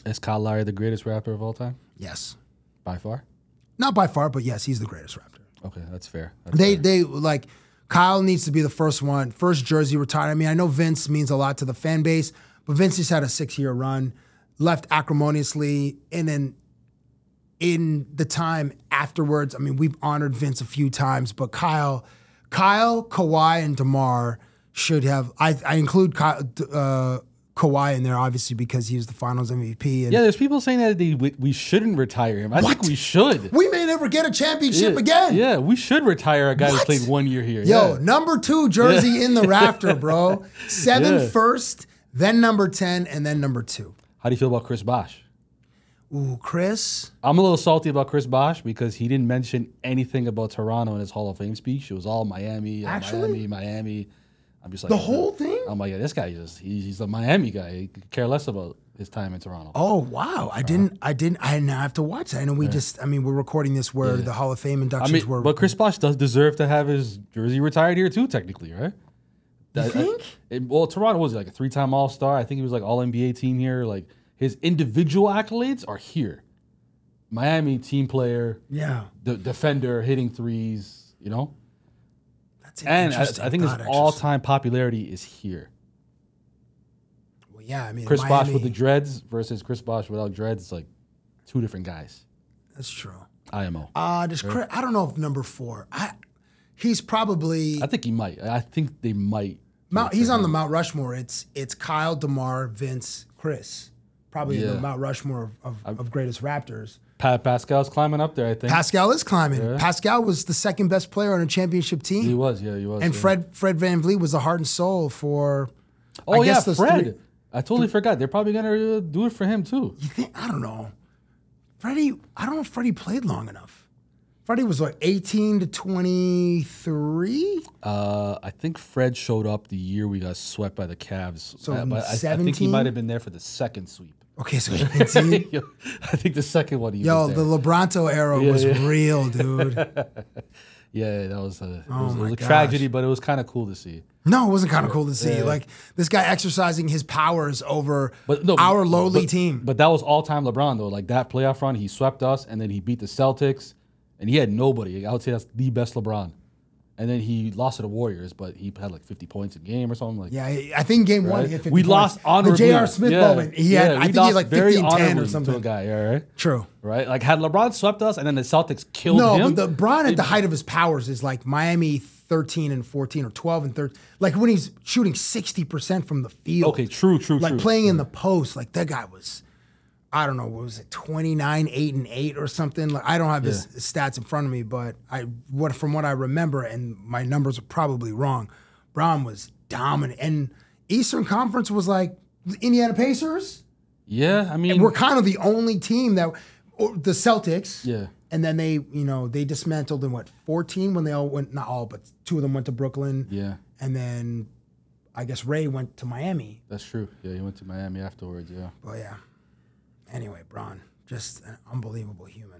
Is Kyle Lowry the greatest Raptor of all time? Yes. By far? Not by far, but yes, he's the greatest Raptor. Okay, that's fair. That's They like Kyle needs to be the first jersey retired. I mean, I know Vince means a lot to the fan base, but Vince just had a 6-year run, left acrimoniously, and then in the time afterwards, I mean, we've honored Vince a few times, but Kyle, Kawhi, and DeMar should have. I include Kawhi in there, obviously, because he was the Finals MVP. And yeah, there's people saying that we shouldn't retire him. I think we should. We may never get a championship again. Yeah, we should retire a guy who played 1 year here. Yo, yeah. number 2 jersey in the rafter, bro. 7 first, then number 10, and then number 2. How do you feel about Chris Bosh? Ooh, Chris. I'm a little salty about Chris Bosh because he didn't mention anything about Toronto in his Hall of Fame speech. It was all Miami, Miami. I'm just like the whole thing. I'm like, yeah, this guy he's a Miami guy. He could care less about his time in Toronto. Oh wow, I didn't have to watch that. I know we're recording this where the Hall of Fame inductions were. But Chris Bosh does deserve to have his jersey retired here too, technically, right? You think? Toronto was like a 3-time All-Star. I think he was like All-NBA team here. Like his individual accolades are here. Miami team player, the defender, hitting threes, you know. And I think his all-time popularity is here. Well, yeah, I mean, Chris Bosh with the dreads versus Chris Bosh without dreads, like 2 different guys. That's true. IMO. Chris, I don't know if number 4. He's probably. I think he might. I think they might. He's on the Mount Rushmore. It's Kyle, DeMar, Vince, Chris. Probably the Mount Rushmore of greatest Raptors. Pascal's climbing up there, I think. Pascal is climbing. Yeah. Pascal was the second best player on a championship team. He was. And Fred VanVleet was the heart and soul for. Fred. I totally forgot. They're probably gonna do it for him too. You think? I don't know. Freddie. I don't know if Freddie played long enough. Freddie was 18 to 23. I think Fred showed up the year we got swept by the Cavs. So I think he might have been there for the second sweep. Okay, so 18. I think the second one he was there. The LeBronto era was real, dude. Yeah, that was it was a tragedy, but it was kind of cool to see. No, it wasn't kind of cool to see. Like this guy exercising his powers over our lowly team. But that was all-time LeBron though. Like that playoff run, he swept us, and then he beat the Celtics, and he had nobody. I would say that's the best LeBron. And then he lost to the Warriors, but he had like 50 points a game or something like. Yeah, I think game 1 he had 50 we points. Lost honorably. The J.R. Smith moment. I think he had like 50 and 10 or something. To a guy, right? True. Right? Like had LeBron swept us and then the Celtics killed him. No, but LeBron at the height of his powers is like Miami 13 and 14 or 12 and 13. Like when he's shooting 60% from the field. Okay, true. Like playing in the post. Like that guy was, I don't know, what was it, 29, 8 and 8 or something? Like I don't have his stats in front of me, but from what I remember, and my numbers are probably wrong, Brown was dominant. And Eastern Conference was like the Indiana Pacers. Yeah, I mean, and we're kind of the only team the Celtics. Yeah. And then they dismantled in 14 when they all went, not all, but 2 of them went to Brooklyn. Yeah. And then I guess Ray went to Miami. That's true. Yeah, he went to Miami afterwards, yeah. But yeah. Anyway, Bron, just an unbelievable human.